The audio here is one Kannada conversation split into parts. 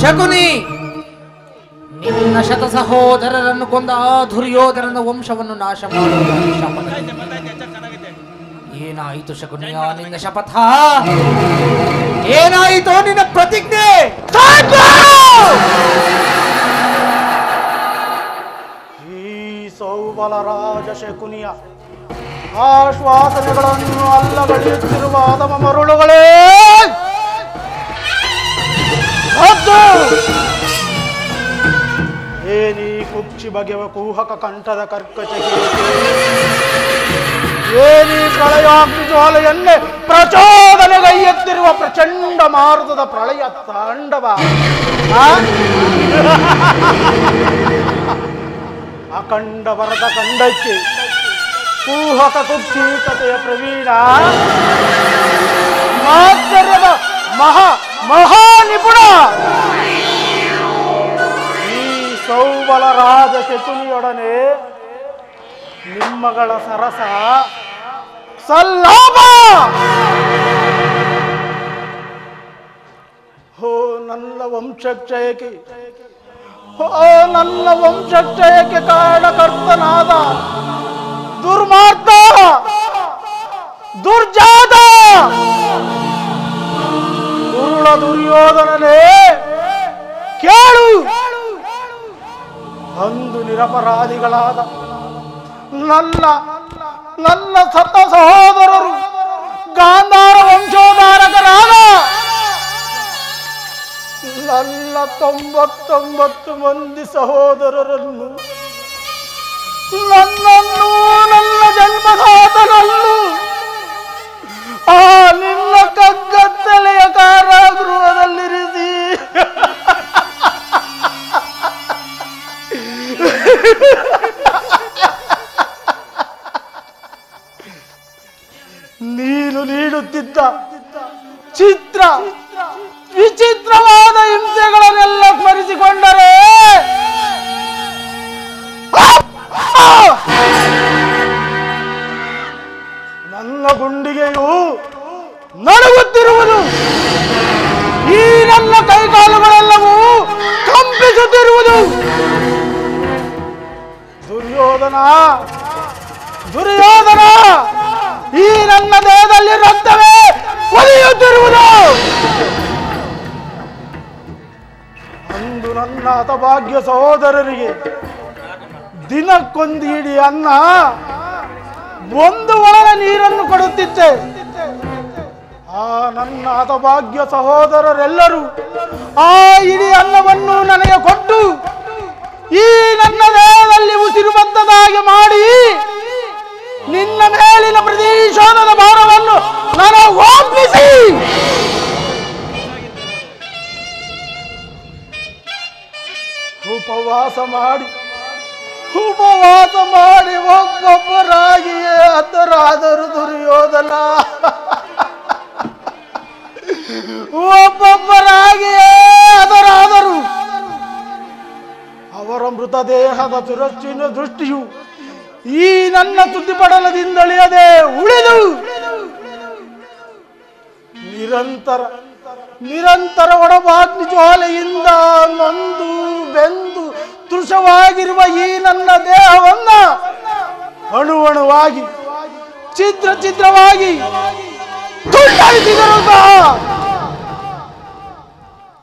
ಶಕುನಿ, ನಿನ್ನ ಶತ ಸಹೋದರರನ್ನು ಕೊಂದ ಆ ದುರ್ಯೋಧನನ ವಂಶವನ್ನು ನಾಶ ಮಾಡುವುದಾಗಿ ಶಪಥ. ಏನಾಯಿತು ಶಕುನಿಯ ನಿನ್ನ ಶಪಥ? ಏನಾಯಿತು ನಿನ್ನ ಪ್ರತಿಜ್ಞೆ? ಈ ಸೌಬಲರಾಜ ಶಕುನಿಯ ಆಶ್ವಾಸನೆಗಳನ್ನು ಅಲ್ಲಗಳೆಯುತ್ತಿರುವ ಆದಮ ಮರುಳುಗಳೇ, ಏನೀ ಕುಕ್ಷಿ ಬಗೆವ ಕೂಹಕ ಕಂಠದ ಕರ್ಕಚಗೆ, ಏನೀ ಪ್ರಳಯಾಗ್ನಿ ಜ್ವಾಲೆಯನ್ನೇ ಪ್ರಚೋದನೆಗೈಯುತ್ತಿರುವ ಪ್ರಚಂಡ ಮಾರುತದ ಪ್ರಳಯ ತಾಂಡವ. ಅಖಂಡ ವರದ ಕಂಡಕ್ಕೆ ಕೂಹಕ ಕುಕ್ಷೀಕತೆಯ ಪ್ರವೀಣ, ಮಾತ್ಸರ್ಯದ ಮಹಾನಿಪುಣ ಈ ಸೌಬಲರಾಜ ಶಕುನಿಯೊಡನೆ ನಿಮ್ಮಗಳ ಸರಸ ಸಲ್ಲಾಪ. ಹೋ ನನ್ನ ವಂಶಕ್ಷಯಕ್ಕೆ, ನನ್ನ ವಂಶಕ್ಷಯಕ್ಕೆ ಕಾರಣಕರ್ತನಾದ ದುರ್ಮಾರ್ಗ ದುರ್ಜಾತ ದುರುಳ ದುರ್ಯೋಧನನೇ, ಕೇಳು. ಅಂದು ನಿರಪರಾಧಿಗಳಾದ ನನ್ನ ಸತ್ತ ಸಹೋದರರು ಗಾಂಧಾರ ವಂಶೋದ್ಧಾರಕರಾದ ನನ್ನ 99 ಮಂದಿ ಸಹೋದರರನ್ನು, ನನ್ನನ್ನು, ನನ್ನ ಜನ್ಮದಾತನನ್ನು ಆ ನಿನ್ನ ಕಗ್ಗತ್ತಲೆಯ ಕಾರಾಗೃಹದಲ್ಲಿರಿಸಿ ನೀನು ನೀಡುತ್ತಿದ್ದ ವಿಚಿತ್ರವಾದ ಹಿಂಸೆಗಳನ್ನೆಲ್ಲ ಸ್ಮರಿಸಿಕೊಂಡರೆ ನನ್ನ ಗುಂಡಿಗೆಯು ನಡುಗುತ್ತಿರುವುದು, ಈ ನನ್ನ ಕೈಕಾಲುಗಳೆಲ್ಲವೂ ಕಂಪಿಸುತ್ತಿರುವುದು. ದುರ್ಯೋಧನ, ಈ ನನ್ನ ದೇಹದಲ್ಲಿ ರಕ್ತವೇ ಒಲಿಯುತ್ತಿರುವುದು. ಅಂದು ನನ್ನ ಹತಭಾಗ್ಯ ಸಹೋದರರಿಗೆ ದಿನಕ್ಕೊಂದು ಹಿಡಿ ಅನ್ನ, ಒಂದು ಒಳನ ನೀರನ್ನು ಕೊಡುತ್ತಿದ್ದೆ. ಆ ನನ್ನ ಹತಭಾಗ್ಯ ಸಹೋದರರೆಲ್ಲರೂ ಆ ಇಡೀ ಅನ್ನವನ್ನು ನನಗೆ ಕೊಟ್ಟು ಈ ನನ್ನ ದೇಹದಲ್ಲಿ ಉಸಿರು ಬದ್ದದಾಗಿ ಮಾಡಿ ನಿನ್ನ ಮೇಲಿನ ಪ್ರತಿಶೋಧದ ಭಾರವನ್ನು ನನಗೆ ಒಪ್ಪಿಸಿ ಉಪವಾಸ ಮಾಡಿ ಒಬ್ಬೊಬ್ಬರಾಗಿಯೇ ಹತರಾದರು ದುರ್ಯೋಧನ. ಒಬ್ಬೊಬ್ಬರಾಗಿಯೇ ಹತರಾದರು. ಅವರ ಮೃತದೇಹದ ಸುರಕ್ಷಿತ ದೃಷ್ಟಿಯು ಈ ನನ್ನ ತುದಿಪಡಲದಿಂದಳಿಯದೆ ಉಳಿದು ನಿರಂತರ ಒಡಬಾಗ್ನಿ ಜ್ವಾಲೆಯಿಂದ ನೊಂದು ಬೆಂದು ತೃಷವಾಗಿರುವ ಈ ನನ್ನ ದೇಹವನ್ನ ಅಣುವಾಗಿ ಛಿದ್ರವಾಗಿ ತುಂಡರಿಸಿದರು ಸಹ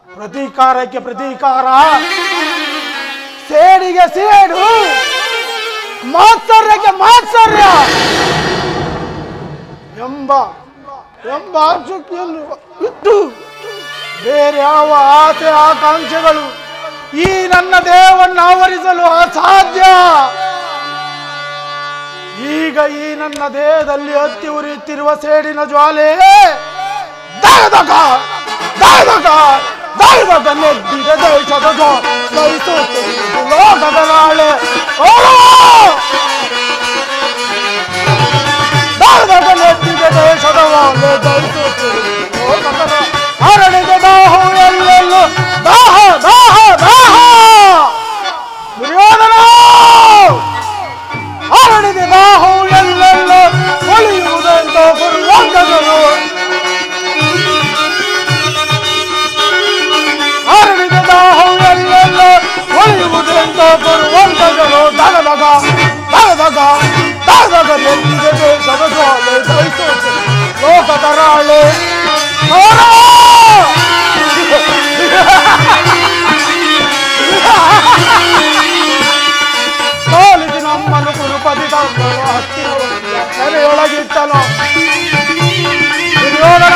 ಪ್ರತೀಕಾರಕ್ಕೆ ಪ್ರತೀಕಾರ, ಸೇಡಿಗೆ ಸೇಡು, ಮಾತ್ಸರ್ಯಕ್ಕೆ ಮಾತ್ಸರ್ಯ ಎಂಬ ಶಕ್ತಿಯನ್ನು ಇಟ್ಟು ಬೇರೆ ಯಾವ ಆಸೆ ಆಕಾಂಕ್ಷೆಗಳು ಈ ನನ್ನ ದೇಹವನ್ನು ಆವರಿಸಲು ಅಸಾಧ್ಯ. ಈಗ ಈ ನನ್ನ ದೇಹದಲ್ಲಿ ಹತ್ತಿ ಉರಿಯುತ್ತಿರುವ ಸೇಡಿನ ಜ್ವಾಲೆ ನೆದ್ದಿದ ದೇಶದ ಲೋಕದ ನಾಳೆ ನೆದ್ದಿದ ದೇಶದ ಹರಡಿದ ದಾಹು ಎಲ್ಲೆಲ್ಲೂ ದಾಹ ದಾಹ ದಾಹ ದುರ್ಯೋಧನ ಹರಡಿದ ದಾಹು ಎಲ್ಲೆಲ್ಲೂ ಹೊಳೆಯುವುದೆಂತ ಪುರ್ವಂಗಗಳು ಹರಡಿದ ದಾದಾಗ ದಾದಾಗ ಎತ್ತಿದೆ ದೇಶದ ಜ್ವಾಲೆ ದಹಿಸೋಕೆ ಲೋಕದ ರಾಳೆ ಸೋಲಿಸಿ ನಮ್ಮನ್ನು ಕುರುಪದಿ ಹತ್ತಿರೊಳಗಿಟ್ಟನು ದುರ್ಯೋಧನ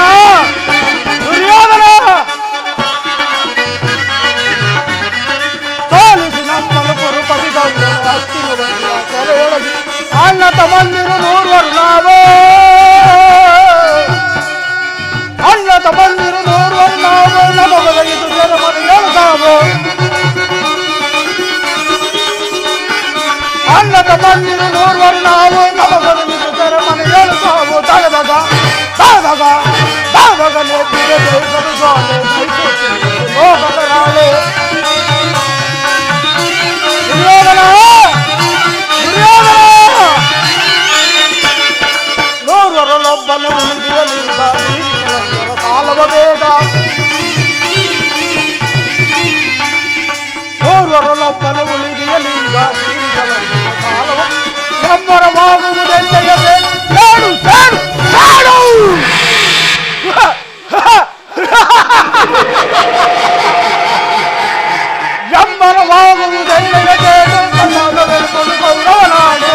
ದುರ್ಯೋಧನ ಸೋಲಿಸಿ ನಮ್ಮನ್ನು ಕುರುಪದಿ ಹತ್ತಿರೊಳಗಿ ಅಣ್ಣ ತಮ್ಮಂದಿರು ನೋಡುವರು ನಾವೇ ಅಣ್ಣ ತಮ್ಮಂದಿರು ನೋಡುವರು ನಾವು ನಮಗಲಿದು ಜನಮನ ಹೇಳ್ತಾವೋ ಅಣ್ಣ ತಮ್ಮಂದಿರು ನೋಡುವರು ನಾವು ನಮಗಲಿದು ಜನಮನ ಹೇಳ್ತಾವೋ ತಗದಾಗ ತಗದಾಗ ತಗದಾಗ ನೆತ್ತಿಗೆ ದೇಶದ ಜ್ವಾಲೆ ಲೋಕದ ರಾಳೆ ದುರ್ಯೋಧನ ದುರ್ಯೋಧನ ನೋಡುವರಲ್ಲೊಬ್ಬನು ಉಳಿದಿರಲಿಲ್ಲ ಕಾಲವ ಬೇಗ ನೋಡುವರಲ್ಲೊಬ್ಬನು ಉಳಿದಿರಲಿಲ್ಲ ಕಾಲವ ಎಬ್ಬರವಾಗುವುದೆಂದರೆ ಬೇಡು ಬೇಡು ಬೇಡು ಎಬ್ಬರವಾಗುವುದೆಂದರೆ ಬೇಡು ಕನ್ನಡವೆಂಬುದು ಗೌರವನಾಡು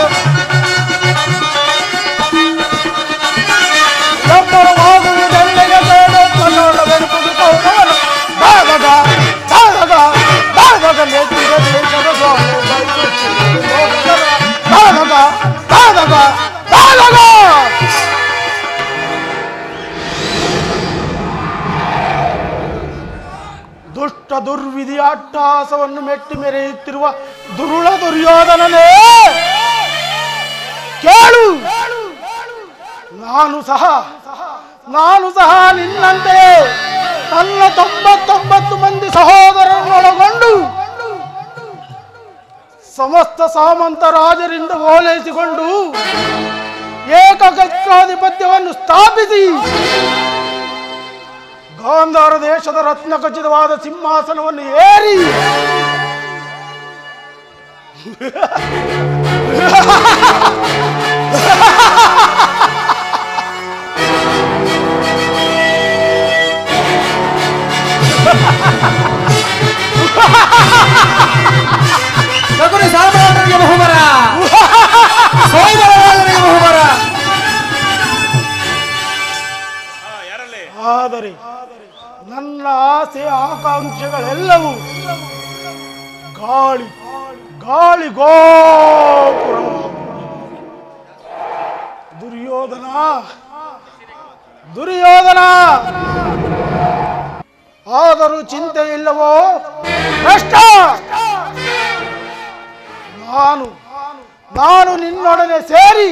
ಎಬ್ಬರವಾಗುವುದೆಂದರೆ ಬೇಡು ಕನ್ನಡವೆಂಬುದು ಗೌರವನ ದಾದಾಗ ದಾದಾಗ ದಾದಾಗ ನೆತ್ತಿಗೆ ದೇಶದ ಜ್ವಾಲೆ ದಾದಾಗ ದಾದಾಗ ದಾದಾಗ ದುಷ್ಟ ದುರ್ವಿಧಿಯ ಅಟ್ಟಹಾಸವನ್ನು ಮೆಟ್ಟಿ ಮೆರೆಯುತ್ತಿರುವ ದುರುಳ ದುರ್ಯೋಧನನೇ ಕೇಳು ನಾನು ಸಹ ನಿನ್ನಂತೆ ನನ್ನ 99 ಮಂದಿ ಸಹೋದರರನ್ನೊಳಗೊಂಡು ಸಮಸ್ತ ಸಾಮಂತ ರಾಜರಿಂದ ಓಲೈಸಿಕೊಂಡು ಏಕಚಕ್ರಾಧಿಪತ್ಯವನ್ನು ಸ್ಥಾಪಿಸಿ ಗಾಂಧಾರ ದೇಶದ ರತ್ನ ಖಚಿತವಾದ ಸಿಂಹಾಸನವನ್ನು ಏರಿ ಶಕುನಿ ಸಾಮ್ರಾಟರಿಗೆ ಬಹುಬರ ಸೋದರರಿಗೆ ಬಹುಬರ ಆದರೆ ನನ್ನ ಆಸೆ ಆಕಾಂಕ್ಷೆಗಳೆಲ್ಲವೂ ಗಾಳಿ ಗಾಳಿ ಗೋಪುರ ದುರ್ಯೋಧನ ದುರ್ಯೋಧನ ಆದರೂ ಚಿಂತೆ ಇಲ್ಲವೋ ಕಷ್ಟ ನಾನು ನಿನ್ನೊಡನೆ ಸೇರಿ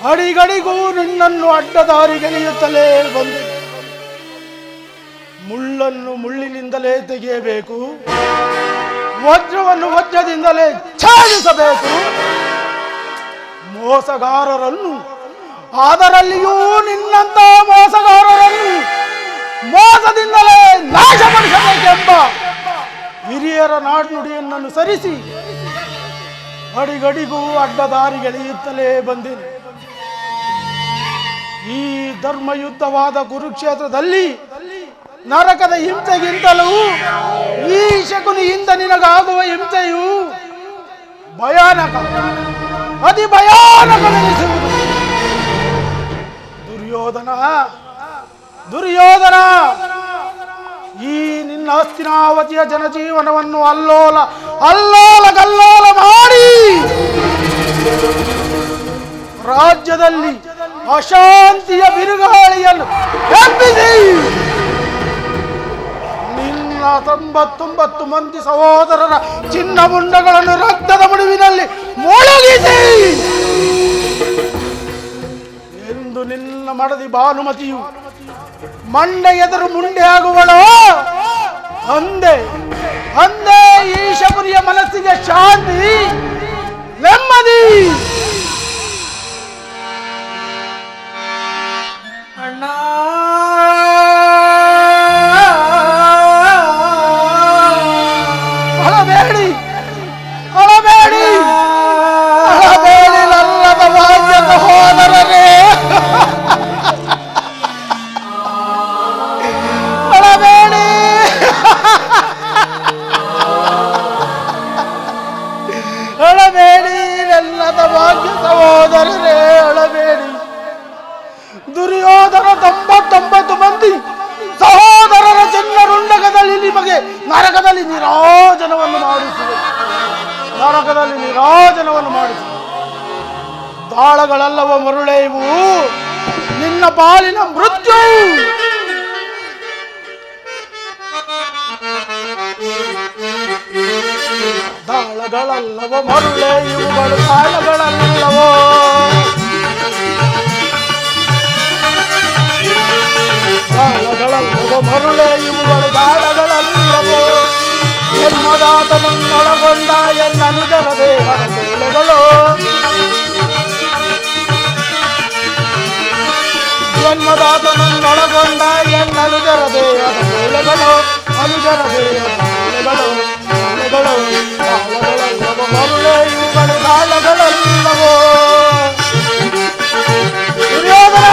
ಅಡಿಗಡಿಗೂ ನಿನ್ನನ್ನು ಅಡ್ಡದಾರಿಗೆಳೆಯುತ್ತಲೇ ಬಂದೆ ಮುಳ್ಳನ್ನು ಮುಳ್ಳಿನಿಂದಲೇ ತೆಗೆಯಬೇಕು ವಜ್ರವನ್ನು ವಜ್ರದಿಂದಲೇ ಛೇದಿಸಬೇಕು ಮೋಸಗಾರರನ್ನು ಅದರಲ್ಲಿಯೂ ನಿನ್ನಂತ ಮೋಸಗಾರರನ್ನು ಮೋಸದಿಂದಲೇ ನಾಶಪಡಿಸಬೇಕೆಂಬ ಹಿರಿಯರ ನಾಡ್ನುಡಿಯನ್ನು ಸರಿಸಿ ಅಡಿಗಡಿಗೂ ಅಡ್ಡದಾರಿಗೆಳೆಯುತ್ತಲೇ ಬಂದೇನೆ ಈ ಧರ್ಮಯುದ್ಧವಾದ ಕುರುಕ್ಷೇತ್ರದಲ್ಲಿ ನರಕದ ಹಿಂಸೆಗಿಂತಲೂ ಈ ಶಕುನಿಯಿಂದ ನಿನಗಾಗುವ ಹಿಂಸೆಯು ಭಯಾನಕ ಅತಿ ಭಯಾನಕವೆನಿಸುವುದು ದುರ್ಯೋಧನ ಈ ನಿನ್ನ ಹಸ್ತಿನಾವತಿಯ ಜನಜೀವನವನ್ನು ಅಲ್ಲೋಲ ಕಲ್ಲೋಲ ಮಾಡಿ ರಾಜ್ಯದಲ್ಲಿ ಅಶಾಂತಿಯ ಬಿರುಗಾಳಿಯನ್ನು ಎಬ್ಬಿಸಿ ನಿನ್ನ 99 ಮಂದಿ ಸಹೋದರರ ಚಿನ್ನ ಮುಂಡಗಳನ್ನು ರಕ್ತದ ಮುಳುವಿನಲ್ಲಿ ಮುಳುಗಿಸಿ ಎಂದು ನಿನ್ನ ಮಡದಿ ಭಾನುಮತಿಯು ಮಂಡೆ ಎದುರು ಮುಂಡೆ ಆಗುವಳೋ ಅಂದೇ ಈ ಶಬರಿಯ ಮನಸ್ಸಿಗೆ ಶಾಂತಿ ನೆಮ್ಮದಿ. ಅಣ್ಣ ಅಳಬೇಡಿ ದುರ್ಯೋಧನ 99 ಮಂದಿ ಸಹೋದರರ ಚಿನ್ನರುಂಡಕದಲ್ಲಿ ನಿಮಗೆ ನರಕದಲ್ಲಿ ನೀರಾಜನವನ್ನು ಮಾಡಿಸಿದೆ. ದಾಳಗಳೆಲ್ಲವ ಮರುಳೆಯುವು, ನಿನ್ನ ಪಾಲಿನ ಮೃತ್ಯು. ದಾಳಗಳಲ್ಲವ ಮರುಳೆ ಇವುಗಳು ದಾಳಗಳಲ್ಲವೋ, ದಾಳಗಳಲ್ಲವ ಮರುಳೆ ಇವುಗಳು ದಾಳಗಳಲ್ಲವೋ. ಜನ್ಮದಾತನನ್ನೊಳಗೊಂಡ ಎನ್ನನುಜರ ದೇಹದ ಬೇಳೆಗಳು, ಜನ್ಮದಾತನನ್ನೊಳಗೊಂಡ ಎನ್ನನುಜರ ದೇಹದ ಬೇಳೆಗಳು, ಅನುಜರ ದೇಹದ ಬೇಳೆಗಳು ದಾಳಗಳಲ್ಲವ ಮರುಳೆ ಇವುಗಳು ದಾಳಗಳಲ್ಲವೋ. ದುರ್ಯೋಧನ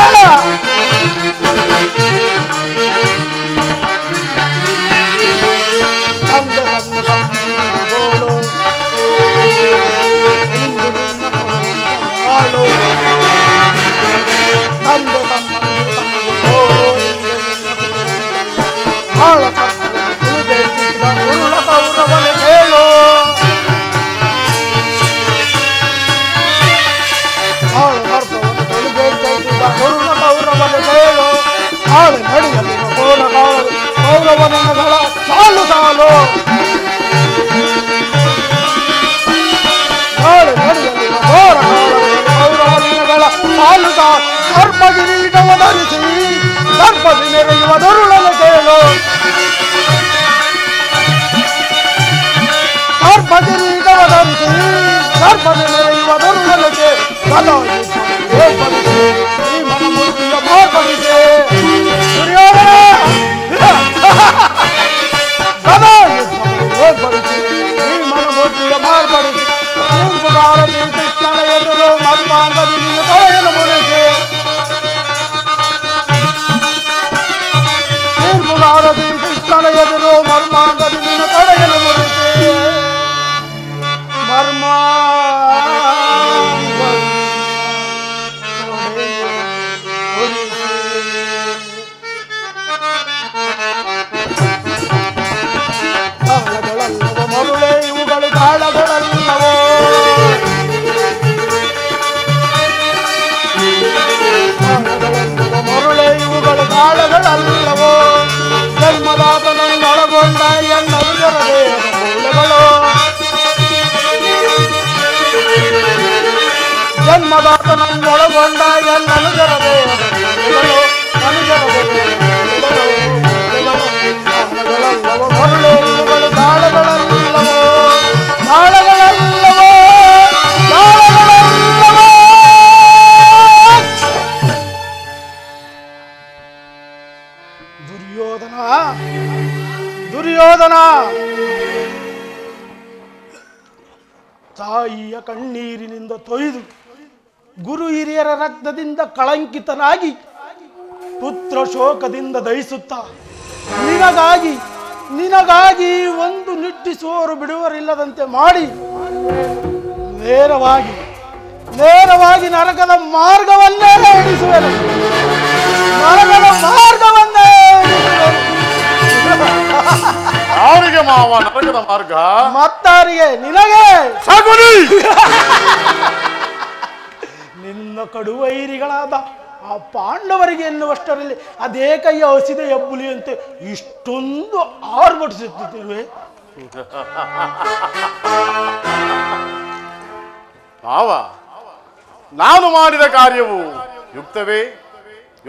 ಕೌರವನಗಳ ಸಾಲು ಸಾಲು ಕೌರವನಗಳ ಸಾಲು ಸಾಲು ಸರ್ಪಗಿರೀಟವ ಧರಿಸಿ ಸರ್ಪದಿ ನೆರೆಯುವ ದರುಳನು ಕೇಳು. ಸರ್ಪಗಿರೀಟವ ಧರಿಸಿ ಸರ್ಪದಿ ನೆರೆಯುವ ದರುಳನು ಕೇಳು. ಸದಾ ಏರ್ಪಡಿಸಿ ಈ ಮನಮೂರ್ತಿಯ ಮಾರ್ಪಡಿಸಿ ದುರ್ಯೋಧನ ಸದಾ ಏರ್ಪಡಿಸಿ ಈ ಮನಮೂರ್ತಿಯ ಮಾರ್ಪಡಿಸಿ ತೀರ್ಪುಗಾರದಿ ಕೃಷ್ಣನ ಎದುರು ಮರ್ಮಾಂಗದಿ ನಿನ್ನ ತೊಳೆಯಲು ಮುರಿಸಿ ತೀರ್ಪುಗಾರದಿ ಕೃಷ್ಣನ ಎದುರು ಮರ್ಮಾಂಗದಿ ನಿನ್ನ ತೊಳೆಯಲು ಮುರಿಸಿ ಮರ್ಮ ದಾಳಗಳಲ್ಲವ ಮರುಳೆ ಇವುಗಳು ದಾಳಗಳಲ್ಲವೋ. ದಾಳಗಳಲ್ಲವ ಮರುಳೆ ಇವುಗಳು ದಾಳಗಳಲ್ಲವೋ. ಜನ್ಮದಾತನನ್ನೊಳಗೊಂಡ ಎನ್ನನುಜರ ದೇಹದ ಮೂಳೆಗಳು, ಜನ್ಮದಾತನನ್ನೊಳಗೊಂಡ ಎನ್ನನುಜರ ದೇಹದ ಮೂಳೆಗಳು, ಅನುಜರ ದಾಳಗಳಲ್ಲವ ಮರುಳೆ ಇವುಗಳು ದಾಳಗಳಲ್ಲವೋ. ದಾಳಗಳಲ್ಲವೋ ದಾಳಗಳಲ್ಲವೋ. ದುರ್ಯೋಧನ ದುರ್ಯೋಧನ ತಾಯಿಯ ಕಣ್ಣೀರಿನಿಂದ ತೊಯ್ದು ಗುರು ಹಿರಿಯರ ರಕ್ತದಿಂದ ಕಳಂಕಿತನಾಗಿ ಪುತ್ರ ಶೋಕದಿಂದ ದಹಿಸುತ್ತಾ ನಿನಗಾಗಿ ಒಂದು ನಿಟ್ಟಿಸುವವರು ಬಿಡುವರಿಲ್ಲದಂತೆ ಮಾಡಿ ನೇರವಾಗಿ ನರಕದ ಮಾರ್ಗವನ್ನೇ ಹಿಡಿಸುವೆನು. ನರಕದ ಮಾರ್ಗವನ್ನೇ ಯಾರಿಗೆ ಮಾವ ನರಕದ ಮಾರ್ಗ? ಮತ್ತಾರಿಗೆ? ನಿನಗೆ. ನಿನ್ನ ಕಡುವೈರಿಗಳಾದ ಆ ಪಾಂಡವರಿಗೆ ಎನ್ನುವಷ್ಟರಲ್ಲಿ ಅದೇ ಕೈಯ ಹಸಿದ ಹೆಬ್ಬುಲಿಯಂತೆ ಇಷ್ಟೊಂದು ಆರ್ಭಟಿಸುತ್ತಿರುವೆ. ಮಾವ, ನಾನು ಮಾಡಿದ ಕಾರ್ಯವು ಯುಕ್ತವೇ?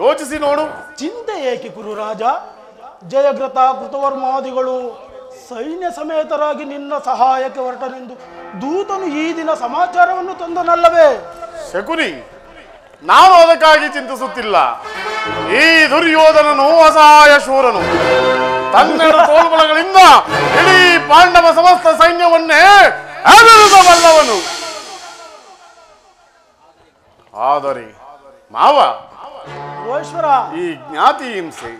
ಯೋಚಿಸಿ ನೋಡು. ಚಿಂತೆ ಏಕೆ ಕುರುರಾಜ? ಜಯಗ್ರತ ಕೃತವರ್ಮಾದಿಗಳು ಸೈನ್ಯ ಸಮೇತರಾಗಿ ನಿನ್ನ ಸಹಾಯಕ್ಕೆ ಹೊರಟನೆಂದು ದೂತನು ಈ ದಿನ ಸಮಾಚಾರವನ್ನು ತಂದನಲ್ಲವೇ? ಶಕುನಿ, ನಾನು ಅದಕ್ಕಾಗಿ ಚಿಂತಿಸುತ್ತಿಲ್ಲ. ಈ ದುರ್ಯೋಧನನು ಅಸಹಾಯ ಶೂರನು. ತನ್ನೆರಡು ತೋಳ್ಬಲಗಳಿಂದ ಇಡೀ ಪಾಂಡವ ಸಮಸ್ತ ಸೈನ್ಯವನ್ನೇ ಎದುರಿಸಬಲ್ಲವನು. ಆದರೆ ಮಾವ, ಈ ಜ್ಞಾತಿ ಹಿಂಸೆ,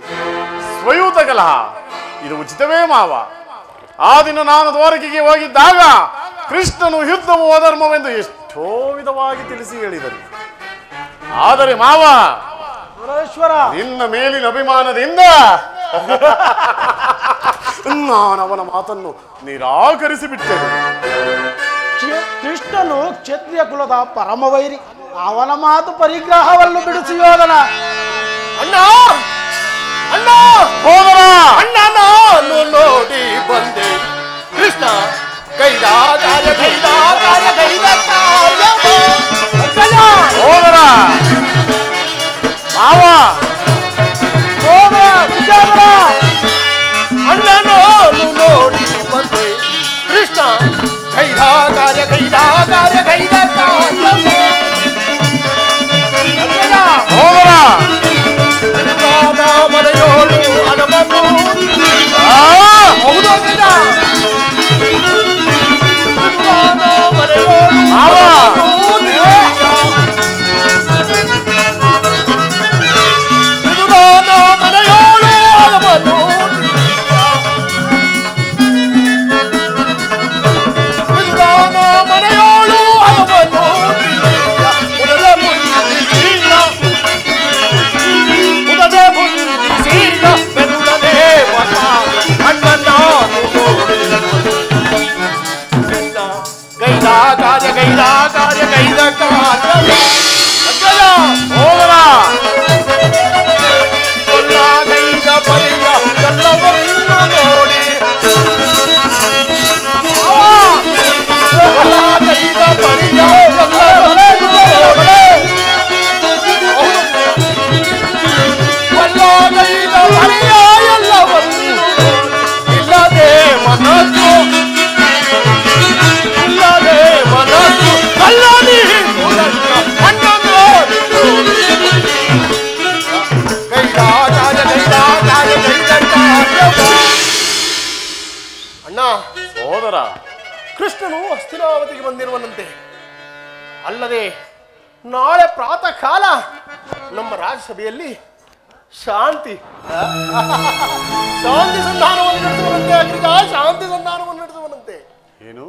ಸ್ವಯೂತ ಕಲಹ ಇದು ಉಚಿತವೇ ಮಾವ? ಆ ದಿನ ನಾನು ದ್ವಾರಕೆಗೆ ಹೋಗಿದ್ದಾಗ ಕೃಷ್ಣನು ಯುದ್ಧವು ಅಧರ್ಮವೆಂದು ಎಷ್ಟೋ ವಿಧವಾಗಿ ತಿಳಿಸಿ ಹೇಳಿದರು. ಆದರೆ ಮಾವ, ನಿನ್ನ ಮೇಲಿನ ಅಭಿಮಾನದಿಂದ ನಾನು ಅವನ ಮಾತನ್ನು ನಿರಾಕರಿಸಿ ಬಿಟ್ಟೆನು. ಕೃಷ್ಣನು ಕ್ಷತ್ರಿಯ ಕುಲದ ಪರಮವೈರಿ, ಅವನ ಮಾತು ಪರಿಗ್ರಹವನ್ನು ಬಿಡಿಸಿ ಯೋಧನ. ಅಣ್ಣ ಅಣ್ಣ ಹೋದರ ಅಣ್ಣ ನಾನು ನೋಡಿ ಬಂದೆ. ಕೃಷ್ಣ ಕೈದ ಕಾರ್ಯ ಕೈದ ಕಾರ್ಯ ಕೈದ ಹೋದರ ಮಾವ ಅಣ್ಣ ನಾನು ನೋಡಿ ಬಂದೆ. ಕೃಷ್ಣ ಕೈದ ಕಾರ್ಯ ಕೈದ ಕಾರ್ಯ ಕೈದ ಹೋದರ ಮನೆಯೋಳು ಹಣವನ್ನು ಹೌದು ಸೋದರ ಕೃಷ್ಣನು ಹಸ್ತಿನಾವತಿಗೆ ಬಂದಿರುವನಂತೆ. ಅಲ್ಲದೆ ನಾಳೆ ಪ್ರಾತಃ ಕಾಲ ನಮ್ಮ ರಾಜ್ಯಸಭೆಯಲ್ಲಿ ಶಾಂತಿ ಸಂಧಾನವನ್ನು ನಡೆಸುವನಂತೆ. ಅಗ್ರಜ ಶಾಂತಿ ಸಂಧಾನವನ್ನು ನಡೆಸುವನಂತೆ. ಏನು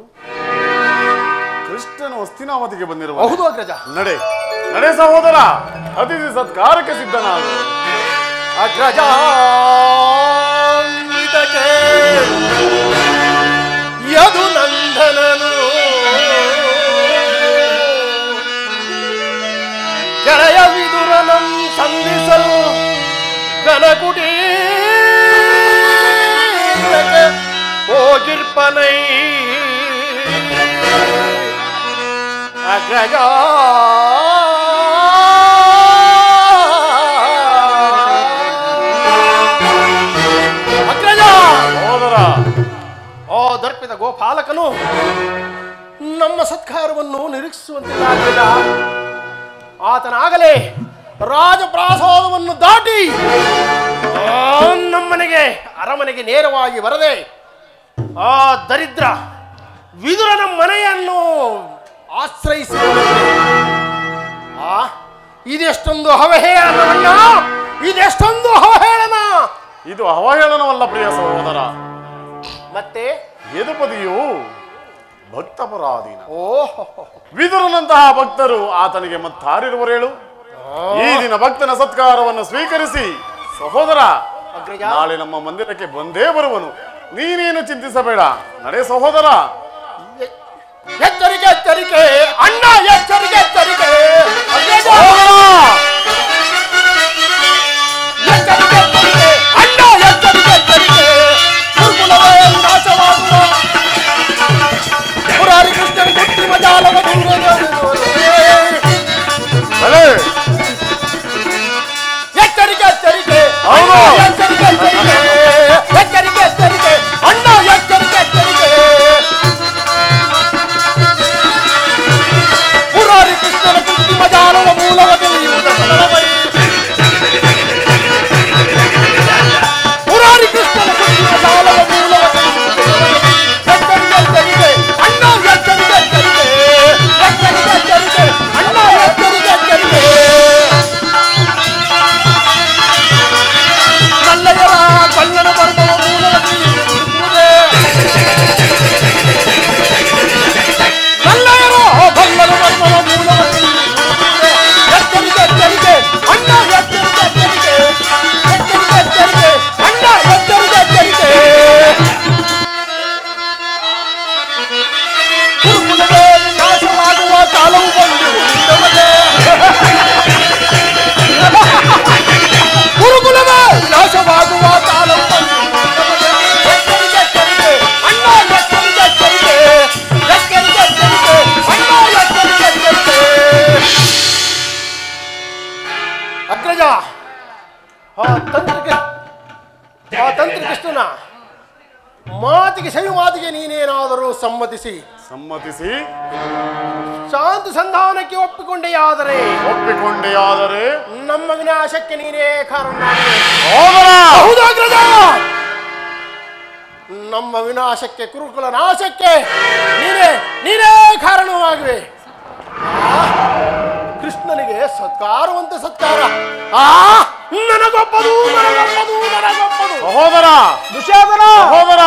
ಕೃಷ್ಣನು ಹಸ್ತಿನಾವತಿಗೆ ಬಂದಿರುವ? ಹೌದು ಅಗ್ರಜ. ನಡೆ ನಡೆ ಸಹೋದರ, ಅತಿಥಿ ಸತ್ಕಾರಕ್ಕೆ ಸಿದ್ಧನಾಗು. ಅಗ್ರಜ ಯದು ನಂದನನು ಗೆಳೆಯ ವಿದುರನಂ ಸಂಧಿಸಲು ಗನಕುಟಿ ಹೋಗಿರ್ಪನೈ ಅಗ್ರಜ ದರ್ಪಿತ ಗೋಪಾಲಕನು ನಮ್ಮ ಸತ್ಕಾರವನ್ನು ನಿರೀಕ್ಷಿಸುವಂತಿಲ್ಲ. ಆತನಾಗಲೇ ರಾಜಪ್ರಾಸಾದವನ್ನು ದಾಟಿ ನಮ್ಮನೆಗೆ ಅರಮನೆಗೆ ನೇರವಾಗಿ ಬರದೆ ಆ ದರಿದ್ರ ವಿದುರನ ಮನೆಯನ್ನು ಆಶ್ರಯಿಸಿ ಇದೆಷ್ಟೊಂದು ಅವಹೇಳನ, ಇದೆಷ್ಟೊಂದು ಅವಹೇಳನ. ಇದು ಅವಹೇಳನವಲ್ಲ ಪ್ರಿಯ ಸಹೋದರ, ಮತ್ತೆ ಯದುಪದಿಯು ಭಕ್ತಪರಾಧೀನ. ಓಹೋ, ವಿದುರನಂತಹ ಭಕ್ತರು ಆತನಿಗೆ ಮತ್ತಾರಿರುವರೇಳು? ಈ ದಿನ ಭಕ್ತನ ಸತ್ಕಾರವನ್ನು ಸ್ವೀಕರಿಸಿ ಸಹೋದರ ನಾಳೆ ನಮ್ಮ ಮಂದಿರಕ್ಕೆ ಬಂದೇ ಬರುವನು. ನೀನೇನು ಚಿಂತಿಸಬೇಡ, ನಡೆ ಸಹೋದರ. ಎಚ್ಚರಿಕೆ ಎಚ್ಚರಿಕೆ ಅಣ್ಣ, ಎಚ್ಚರಿಕೆ ಎಚ್ಚರಿಕೆ ಎಚ್ಚರಿಕೆ ಎಚ್ಚರಿಕೆ ಎಚ್ಚರಿಕೆ ಎಚ್ಚರಿಕೆ ಎಚ್ಚರಿಕೆ ಅಣ್ಣ, ಎಚ್ಚರಿಕೆ ಎಚ್ಚರಿಕೆ ಮುರಾರಿ ಕೃಷ್ಣನ ಕೃತ್ರಿಮ ಜಾಲದ ಮೂಲವ ತಿಳಿಯುವುದು ಆ ತಂತ್ರ ಕೃಷ್ಣನ ಮಾತಿಗೆ ಸವಿ ಮಾತಿಗೆ ನೀನೇನಾದರೂ ಸಮ್ಮತಿಸಿ ಶಾಂತಿ ಸಂಧಾನಕ್ಕೆ ಒಪ್ಪಿಕೊಂಡೆಯಾದರೆ ನಮ್ಮ ವಿನಾಶಕ್ಕೆ ನೀನೇ ಕಾರಣ. ನಮ್ಮ ವಿನಾಶಕ್ಕೆ ಕುರುಕುಲ ನಾಶಕ್ಕೆ ನೀನೇ ಕಾರಣವಾಗಿವೆ. ಕೃಷ್ಣನಿಗೆ ಸತ್ಕಾರವಂತೆ ಸತ್ಕಾರ. ನನಗೊಪ್ಪದು ಸಹೋದರ ದುಶ್ಯಾಸನ ಸಹೋದರ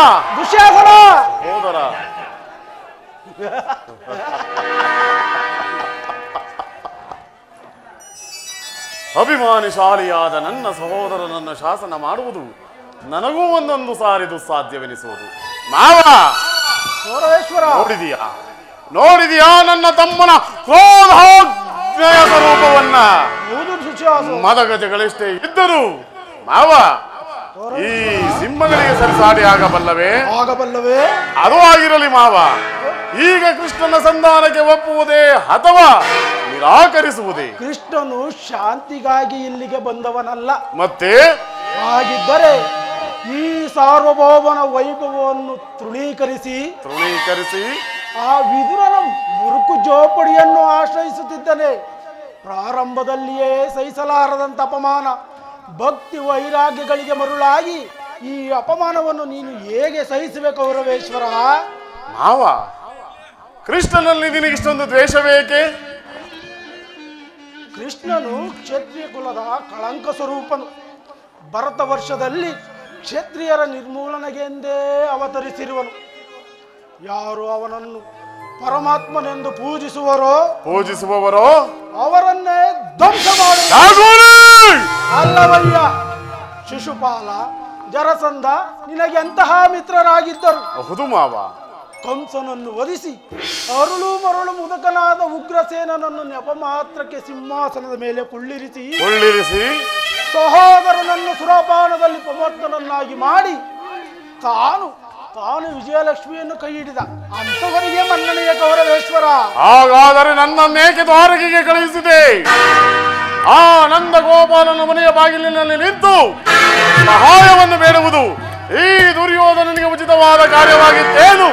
ಅಭಿಮಾನಿಶಾಲಿಯಾದ ನನ್ನ ಸಹೋದರನನ್ನು ಶಾಸನ ಮಾಡುವುದು ನನಗೂ ಒಂದೊಂದು ಸಾರಿ ದುಸ್ಸಾಧ್ಯವೆನಿಸುವುದು. ಮಾವ ನೋಡಿದೀಯಾ ನನ್ನ ತಮ್ಮನ ಕ್ರೋಧಾಗ್ನೆಯ ಸ್ವರೂಪವನ್ನ? ಮದಗಜಗಳೆಷ್ಟೇ ಇದ್ದರು ಮಾವ ಈ ಸಿಂಹಗಳಿಗೆ ಸರಿಸಾಡಿ ಆಗಬಲ್ಲವೇ? ಅದು ಆಗಿರಲಿ ಮಾವ. ಈಗ ಕೃಷ್ಣನ ಸಂಧಾನಕ್ಕೆ ಒಪ್ಪುವುದೇ ಅಥವಾ ನಿರಾಕರಿಸುವುದೇ? ಕೃಷ್ಣನು ಶಾಂತಿಗಾಗಿ ಇಲ್ಲಿಗೆ ಬಂದವನಲ್ಲ. ಮತ್ತೆ ಹಾಗಿದ್ದರೆ ಈ ಸಾರ್ವಭೌಮನ ವೈಭವವನ್ನು ತೃಣೀಕರಿಸಿ ಆ ವಿದುರನ ಮುರುಕು ಜೋಪಡಿಯನ್ನು ಆಶ್ರಯಿಸುತ್ತಿದ್ದನೆ. ಪ್ರಾರಂಭದಲ್ಲಿಯೇ ಸಹಿಸಲಾರದಂತ ಅಪಮಾನ ಭಕ್ತಿ ವೈರಾಗ್ಯಗಳಿಗೆ ಮರುಳಾಗಿ ಈ ಅಪಮಾನವನ್ನು ನೀನು ಹೇಗೆ ಸಹಿಸುವೆ ಕೌರವೇಶ್ವರ? ಮಾವ, ಕೃಷ್ಣನಲ್ಲಿ ನಿನಗಿಷ್ಟೊಂದು ದ್ವೇಷವೇಕೆ? ಕೃಷ್ಣನು ಕ್ಷತ್ರಿಯ ಕುಲದ ಕಳಂಕ ಸ್ವರೂಪನು. ಭರತ ವರ್ಷದಲ್ಲಿ ಕ್ಷತ್ರಿಯರ ನಿರ್ಮೂಲನೆಗೆಂದೇ ಅವತರಿಸಿರುವನು. ಯಾರು ಅವನನ್ನು ಪರಮಾತ್ಮನೆಂದು ಪೂಜಿಸುವವರೋ ಅವರನ್ನೇ ಧ್ವಂಸ ಮಾಡುವ. ಅಲ್ಲವಯ್ಯ, ಶಿಶುಪಾಲ, ಜರಸಂಧ ನಿನಗೆ ಎಂತಹ ಮಿತ್ರರಾಗಿದ್ದರು. ಹೌದು ಮಾವ. ಕಂಸನನ್ನು ವಧಿಸಿ ಅರುಳು ಮರುಳು ಮುದಕನಾದ ಉಗ್ರಸೇನನನ್ನು ನೆಪ ಮಾತ್ರಕ್ಕೆ ಸಿಂಹಾಸನದ ಮೇಲೆ ಕುಳ್ಳಿರಿಸಿ ಸಹೋದರನನ್ನು ಸುರಪಾನದಲ್ಲಿ ಪ್ರಮೋತ್ತನನ್ನಾಗಿ ಮಾಡಿ ತಾನು ವಿಜಯಲಕ್ಷ್ಮಿಯನ್ನು ಕೈ ಹಿಡಿದ ಅಂತವರಿಗೆ ಮನ್ನಣೆಯ ಕೌರವೇಶ್ವರ. ಹಾಗಾದರೆ ನನ್ನನ್ನೇಕೆ ದ್ವಾರಕೆಗೆ ಕಳುಹಿಸಿದೆ? ಆ ನಂದ ಗೋಪಾಲನ ಮನೆಯ ಬಾಗಿಲಿನಲ್ಲಿ ನಿಂತು ಸಹಾಯವನ್ನು ಬೇಡುವುದು ಈ ದುರ್ಯೋಧನನಿಗೆ ಉಚಿತವಾದ ಕಾರ್ಯವಾಗಿತ್ತೇನು?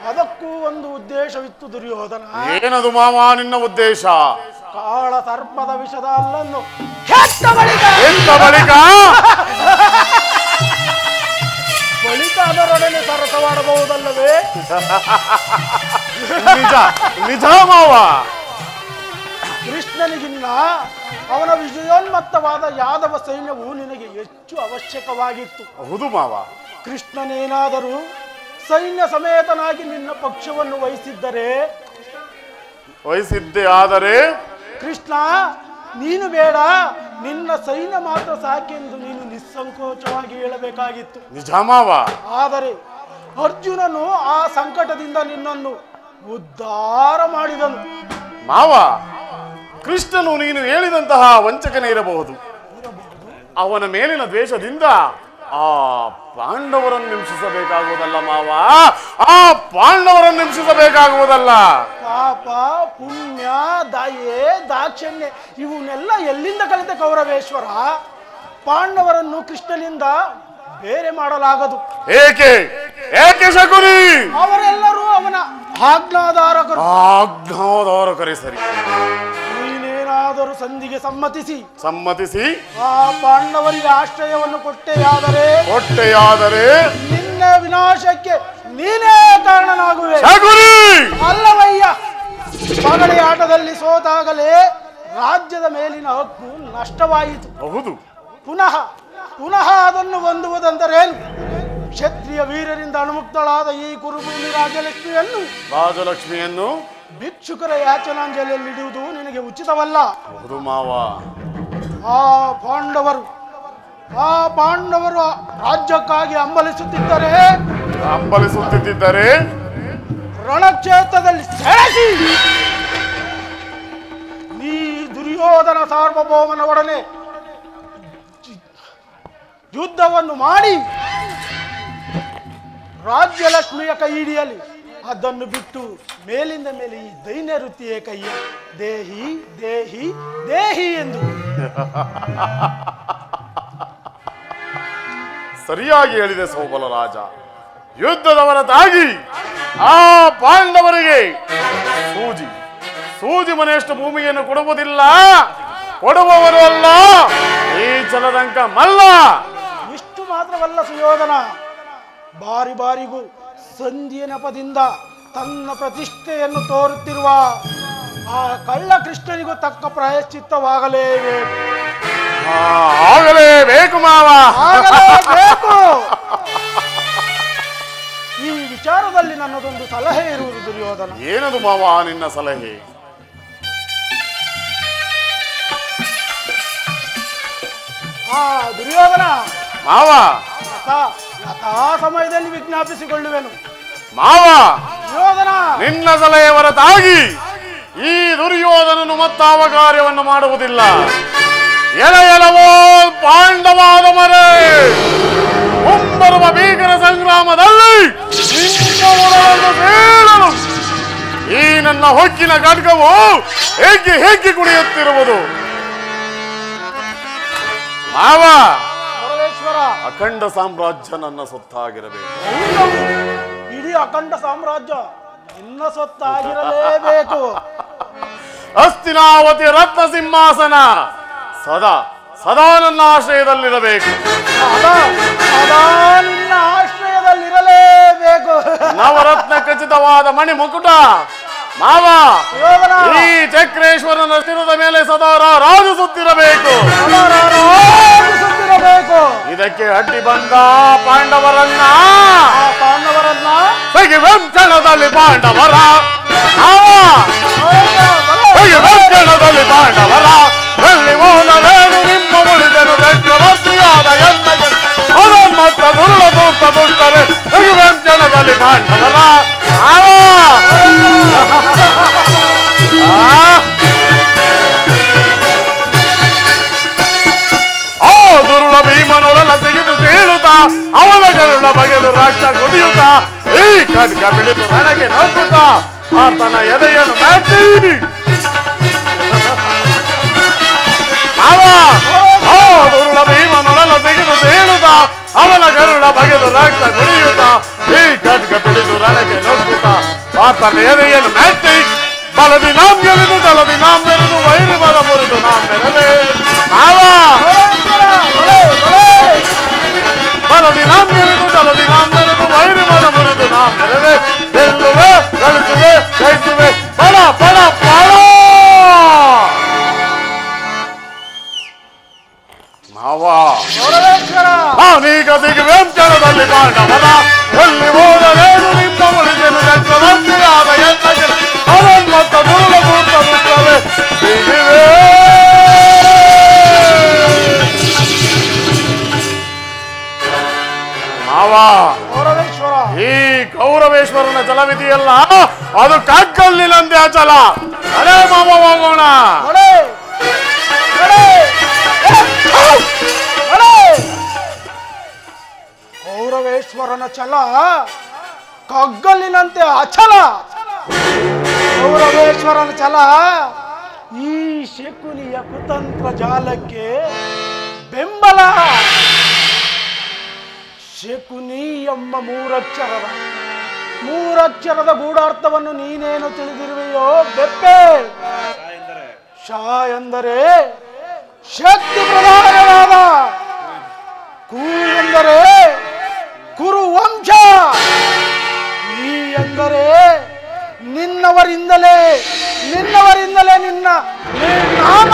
ಅದಕ್ಕೂ ಒಂದು ಉದ್ದೇಶವಿತ್ತು ದುರ್ಯೋಧನ. ಏನದು ಮಾವ ನಿನ್ನ ಉದ್ದೇಶ? ಕಾಳ ಸರ್ಪದ ವಿಷದ ಅಲ್ಲನ್ನು ಬಳಿಕ ಅದರೊಡನೆ ಸರಸವಾಡಬಹುದಲ್ಲವೇ? ನಿಜ ಮಾವ. ಕೃಷ್ಣನಿಗಿನ್ನ ಅವನ ವಿಜಯೋನ್ಮತ್ತವಾದ ಯಾದವ ಸೈನ್ಯವು ನಿನಗೆ ಹೆಚ್ಚು ಅವಶ್ಯಕವಾಗಿತ್ತು. ಹೌದು ಮಾವ. ಕೃಷ್ಣನೇನಾದರೂ ಸೈನ್ಯ ಸಮೇತನಾಗಿ ನಿನ್ನ ಪಕ್ಷವನ್ನು ವಹಿಸಿದ್ದೇ ಆದರೆ ಕೃಷ್ಣ ನೀನು ಬೇಡ, ನಿನ್ನ ಸೈನ್ಯ ಮಾತ್ರ ಸಾಕೆಂದು ನೀನು ನಿಸ್ಸಂಕೋಚವಾಗಿ ಹೇಳಬೇಕಾಗಿತ್ತು. ನಿಜ ಮಾವ. ಆದರೆ ಅರ್ಜುನನು ಆ ಸಂಕಟದಿಂದ ನಿನ್ನನ್ನು ಉದ್ಧಾರ ಮಾಡಿದನು. ಮಾವ, ಕೃಷ್ಣನು ನೀನು ಹೇಳಿದಂತಹ ವಂಚಕನೇ ಇರಬಹುದು. ಅವನ ಮೇಲಿನ ದ್ವೇಷದಿಂದ ಆ ಪಾಂಡವರನ್ನು ಹಿಂಸಿಸಬೇಕಾಗುವುದಲ್ಲ ಮಾವ, ಹಿಂಸಿಸಬೇಕಾಗುವುದಲ್ಲ. ಪಾಪ, ಪುಣ್ಯ, ದಯೆ, ದಾಕ್ಷಿಣ್ಯ ಇವನ್ನೆಲ್ಲ ಎಲ್ಲಿಂದ ಕಲಿತ ಕೌರವೇಶ್ವರ? ಪಾಂಡವರನ್ನು ಕೃಷ್ಣನಿಂದ ಬೇರೆ ಮಾಡಲಾಗದು. ಏಕೆ ಶಕುನಿ? ಅವರೆಲ್ಲರೂ ಅವನ ಆಜ್ಞಾಧಾರಕರೇ. ಸರಿ, ನೀನೇನಾದರೂ ಸಂಧಿಗೆ ಸಮ್ಮತಿಸಿ ಆ ಪಾಂಡವರಿಗೆ ಆಶ್ರಯವನ್ನು ಕೊಟ್ಟೆಯಾದರೆ ನಿನ್ನ ವಿನಾಶಕ್ಕೆ ನೀನೇ ಕಾರಣನಾಗುವೆ. ಅಲ್ಲವಯ್ಯ, ಪಗಡೆ ಆಟದಲ್ಲಿ ಸೋತಾಗಲೇ ರಾಜ್ಯದ ಮೇಲಿನ ಹಕ್ಕು ನಷ್ಟವಾಯಿತು. ಹೌದು. ಪುನಃ ಅದನ್ನು ಹೊಂದುವುದೆಂದರೇನು? ಕ್ಷತ್ರಿಯ ವೀರರಿಂದ ಅನುಮುಕ್ತಳಾದ ಈ ಕುರುಭೂಮಿ ರಾಜಲಕ್ಷ್ಮಿಯನ್ನು ಭಿಕ್ಷುಕರ ಯಾಚನಾಂಜಲಿಯಲ್ಲಿಡುವುದು ನಿನಗೆ ಉಚಿತವಲ್ಲ. ಹೌದು ಮಾವ. ಆ ಪಾಂಡವರು ರಾಜ್ಯಕ್ಕಾಗಿ ಹಂಬಲಿಸುತ್ತಿದ್ದರೆ ರಣಕ್ಷೇತ್ರದಲ್ಲಿ ಸೆಳೆಸಿ ನೀ ದುರ್ಯೋಧನ ಸಾರ್ವಭೌಮನ ಒಡನೆ ಯುದ್ಧವನ್ನು ಮಾಡಿ ರಾಜ್ಯಲಕ್ಷ್ಮಿಯ ಕೈ ಹಿಡಿಯಲಿ. ಅದನ್ನು ಬಿಟ್ಟು ಮೇಲಿಂದ ಮೇಲೆ ಈ ದೈನ್ಯ ವೃತ್ತಿಯೇ ಕೈಯ ದೇಹಿ ಎಂದು ಸರಿಯಾಗಿ ಹೇಳಿದೆ ಸೋಬಲ ರಾಜ. ಯುದ್ಧದ ಹೊರತಾಗಿ ಆ ಪಾಂಡವರಿಗೆ ಸೂಜಿ ಮನೆಯಷ್ಟು ಭೂಮಿಯನ್ನು ಕೊಡುವುದಿಲ್ಲ, ಕೊಡುವವರು ಅಲ್ಲ ಈ ಚಲದಂಕ ಮಲ್ಲ. ಇಷ್ಟು ಮಾತ್ರವಲ್ಲ ಸುಯೋಧನ, ಬಾರಿ ಬಾರಿಗೂ ಸಂಧಿಯ ನೆಪದಿಂದ ತನ್ನ ಪ್ರತಿಷ್ಠೆಯನ್ನು ತೋರುತ್ತಿರುವ ಆ ಕಳ್ಳ ಕೃಷ್ಣನಿಗೂ ತಕ್ಕ ಪ್ರಾಯಶ್ಚಿತ್ತವಾಗಲೇಬೇಕು. ಆಗಲೇಬೇಕು ಮಾವ, ಆಗಲೇಬೇಕು. ಈ ವಿಚಾರದಲ್ಲಿ ನನ್ನದೊಂದು ಸಲಹೆ ಇರುವುದು ದುರ್ಯೋಧನ. ಏನದು ಮಾವ ನಿನ್ನ ಸಲಹೆ? ದುರ್ಯೋಧನ ಮಾವ, ಯಥಾ ಸಮಯದಲ್ಲಿ ವಿಜ್ಞಾಪಿಸಿಕೊಳ್ಳುವೆನು. ಮಾವ, ದುರ್ಯೋಧನ ನಿನ್ನ ಸಲಹೆ ಹೊರತಾಗಿ ಈ ದುರ್ಯೋಧನನು ಮತ್ತಾವ ಕಾರ್ಯವನ್ನು ಮಾಡುವುದಿಲ್ಲ. ಎಲವೋ ಪಾಂಡವಾದ ಮರೆ, ಮುಂಬರುವ ಭೀಕರ ಸಂಗ್ರಾಮದಲ್ಲಿ ಸೇರಲು ಈ ನನ್ನ ಹೊಕ್ಕಿನ ಖಡ್ಗವು ಹೇಗೆ ಕುಣಿಯುತ್ತಿರುವುದು. ಮಾವ, ಅಖಂಡ ಸಾಮ್ರಾಜ್ಯ ನನ್ನ ಸೊತ್ತಾಗಿರಬೇಕು. ಇಡೀ ಅಖಂಡ ಸಾಮ್ರಾಜ್ಯ ನಿನ್ನ ಸೊತ್ತಾಗಿರಲೇಬೇಕು. ಹಸ್ತಿನಾವತಿ ರತ್ನ ಸಿಂಹಾಸನ ಸದಾ ನನ್ನ ಆಶ್ರಯದಲ್ಲಿರಬೇಕು. ಸದಾ ನಿನ್ನ ಆಶ್ರಯದಲ್ಲಿರಲೇಬೇಕು. ನವರತ್ನ ಖಚಿತವಾದ ಮಣಿ ಮುಕುಟ ಮಾವ ಈ ಚಕ್ರೇಶ್ವರನ ಶಿರದ ಮೇಲೆ ಸದಾ ರಾಜಿಸುತ್ತಿರಬೇಕು. ಇದಕ್ಕೆ ಅಡ್ಡಿ ಬಂದ ಪಾಂಡವರನ್ನ ಕ್ಷಣದಲ್ಲಿ ಪಾಂಡವರ ಕ್ಷಣದಲ್ಲಿ ಪಾಂಡವರ ಎಲ್ಲಿ ಮೂಲವೇನು ನಿಮ್ಮ ಉಳಿದನು ಚಕ್ರವರ್ತಿಯಾದ ಮತ್ತ ದುರ್ಲಭೂತ ದುಷ್ಟರೆ ಕ್ಷಣದಲ್ಲಿ ಪಾಂಡವರ ದುರುಳ ಭೀಮನೊಡಲ ತೆಗೆದು ತೇಳುತ್ತಾ ಅವನ ಗರುಡ ಬಗೆದು ರಾಕ್ಷ ಕುದಿಯುತ್ತ ಈ ಖಡ್ಗ ಬಿಡಿದು ನನಗೆ ನಗುತ್ತಾ ಆತನ ಎದೆಯನ್ನು ಮ್ಯಾಟಿ ದುರುಳ ಭೀಮನೊಡಲ ತೆಗೆದು ತೇಳುತ್ತಾ ಅವನ ಗರುಡ ಬಗೆದು ರಾಕ್ಷ ಕುಡಿಯುತ್ತ ಈ ಖಡ್ಗ ಬಿಡಿದು ನನಗೆ ನಗುತ್ತಾ ಆತನ ಎದೆಯನ್ನು ಮ್ಯಾಟಿ ಬಲದಿ ನಾಂ ಗೆಲಿದು ಜಲದಿ ನಾಂ ಬೆರೆದು ವೈರಿ ಬಲ ಮುರಿದು ನಾಂ ಬೆರದೆ ಬಲದಿ ನಾಂ ಗೆಲಿದು ಜಲದಿ ನಾಂ ಬೆರೆದು ವೈರಿ ಬಲ ಮುರಿದು ನಾಂ ಬೆರದೆ ಗೆಲ್ಲುವೆ ಗಳಿಸುವೆ ಜಯಿಸುವೆ ಬಲ ಬಲ ಬಲ. ನಾನೀಗ ದಿಗ್ವೇಂಚರದಲ್ಲಿ ಪಾಂಡವರ ಎಲ್ಲಿ ಹೋದರೇನು ನಿಮ್ಮ ಉಳಿದೆನು ಚಕ್ರವರ್ತಿಯಾದ ಮತ್ತ ದುರ್ಲಭೂತ ದುಷ್ಟವೇ ಸಿಗಿವೆ. ಮಾವ, ಈ ಗೌರವೇಶ್ವರನ ಜಲವಿದೆಯಲ್ಲ ಅದು ಕಗ್ಗಲ್ಲಿನಂತೆ ಅಚಲ. ಅದೇ ಮಾವ ಹೋಗೋಣ. ಗೌರವೇಶ್ವರನ ಛಲ ಕಗ್ಗಲ್ಲಿನಂತೆ ಅಚಲ. ಗೌರವೇಶ್ವರನ ಛಲ ಈ ಶಕುನಿಯ ಕುತಂತ್ರ ಜಾಲಕ್ಕೆ ಬೆಂಬಲ. ಶಕುನಿ ಎಂಬ ಮೂರಕ್ಷರದ ಗೂಢಾರ್ಥವನ್ನು ನೀನೇನು ತಿಳಿದಿರುವೆಯೋ ಬೆಪ್ಪೆ? ಶಾ ಎಂದರೆ ಶಕ್ತಿ ಪ್ರಧಾನವಾದ, ಕು ಎಂದರೆ ಕುರು ವಂಶ, ಈ ಎಂದರೆ ನಿನ್ನವರಿಂದಲೇ ನಿನ್ನ ನಾಮ.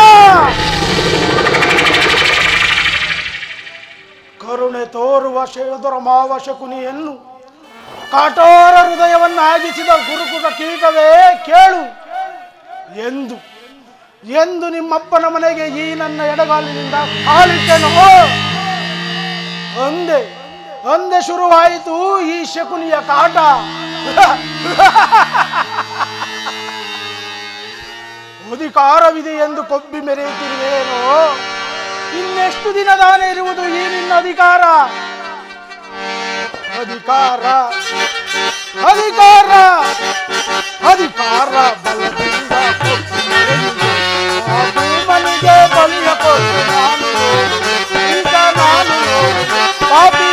ಕರುಣೆ ತೋರುವ ಶೇದರ ಮಾವ ಶಕುನಿಯನ್ನು ಕಾಟೋರ ಹೃದಯವನ್ನಾಗಿಸಿದ ಗುರುಕುಟ ಕೀಟವೇ ಕೇಳು. ಎಂದು ನಿಮ್ಮಪ್ಪನ ಮನೆಗೆ ಈ ನನ್ನ ಎಡಗಾಲಿನಿಂದ ಕಾಲಿಟ್ಟೆನೋ ಅಂದೆ ಶುರುವಾಯಿತು ಈ ಶಕುನಿಯ ಕಾಟ. ಅಧಿಕಾರವಿದೆ ಎಂದು ಕೊಬ್ಬಿ ಮೆರೆಯುತ್ತಿರುವೇನೋ. ಇನ್ನೆಷ್ಟು ದಿನ ತಾನೇ ಇರುವುದು ಈ ನಿನ್ನ ಅಧಿಕಾರ? ಅಧಿಕಾರ ಬಲದಿಂದ ಮನೆಗೆ ಬಲಿಯ ಕೊಟ್ಟು ನಾನು ಪಾಪಿ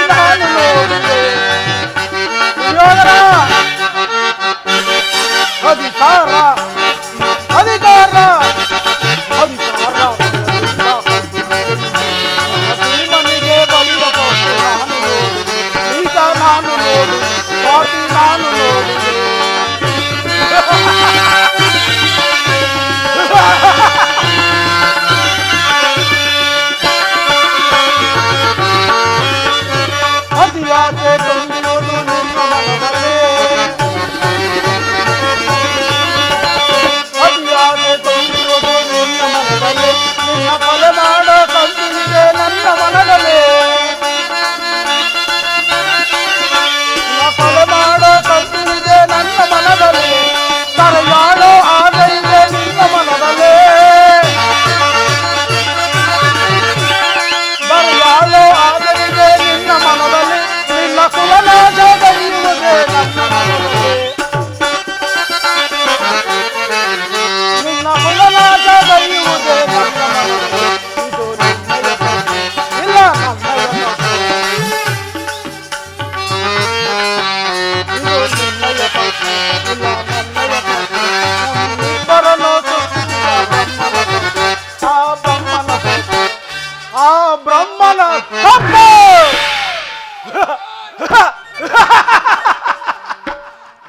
ಬ್ರಹ್ಮನ ತಪ್ಪು.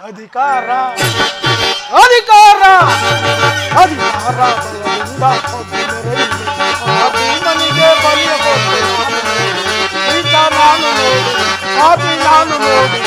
ಅಧಿಕಾರ ಅಧಿಕಾರ ಅಧಿಕಾರ ಬಲದಿಂದ ಭೀಮನಿಗೆ ಬಲಿಯ ಕೊಟ್ಟು ಈತ ನಾನು ನೋಡಿ ಪಾಪಿ ನಾನು ನೋಡಿ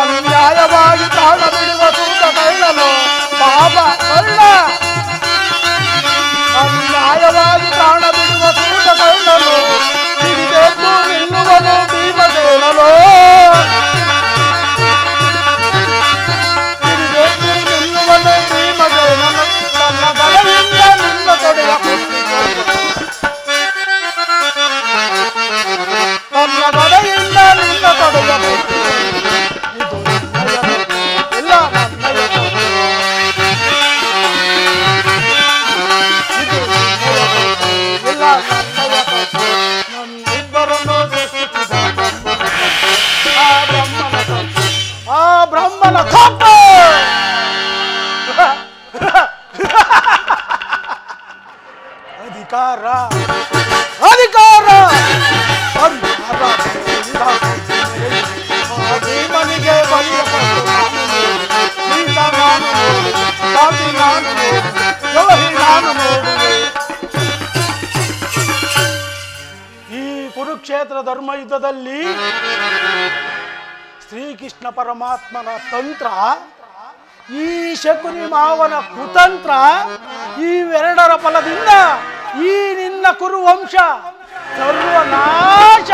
ಅನ್ಯಾಯವಾಗಿ ತಾಳ ಬಿಡುವ ಸೂತ ಕಳ್ಳನು ಬಾಬಾ ಕಳ್ಳ. ಅನ್ಯಾಯವಾಗಿ ಪ್ರಾಣ ಬಿಡುವ ಸೂತ ಕಳ್ಳನು ಹಿಡಿದೆದ್ದು ನಿಲ್ಲುವನು ಭೀಮಸೇನನು. ಹಿಡಿದೆದ್ದು ನಿಲ್ಲುವನು ಭೀಮಸೇನನು. ತನ್ನ ಬಲದಿಂದ ನಿನ್ನ ತೊಡೆಯ ತನ್ನ ಬಲೆಯಿಂದ ನಿನ್ನ ತೊಡೆಯ ಇದು ಎಲ್ಲ ನನ್ನಯ ಎಲ್ಲ ನನ್ನಯ ನಮ್ಮಿಬ್ಬರನ್ನು ಸೃಷ್ಟಿಸಿದ ಆ ಬ್ರಹ್ಮನ ತಪ್ಪು. ಅಧಿಕಾರ ಅಧಿಕಾರ ಭೀಮನಿಗೆ ಬಲಿಯ ಕೊಟ್ಟು ನಾನು ನೋಡಿ ಪಾಪಿ ನಾನು ನೋಡಿ ದ್ರೋಹಿ ನಾನು ನೋಡುವೆ. ಈ ಕುರುಕ್ಷೇತ್ರ ಧರ್ಮಯುದ್ಧದಲ್ಲಿ ಶ್ರೀಕೃಷ್ಣ ಪರಮಾತ್ಮನ ತಂತ್ರ, ಈ ಶಕುನಿ ಮಾವನ ಕುತಂತ್ರ, ಇವೆರಡರ ಫಲದಿಂದ ಈ ನಿನ್ನ ಕುರುವಂಶ ಸರ್ವನಾಶ.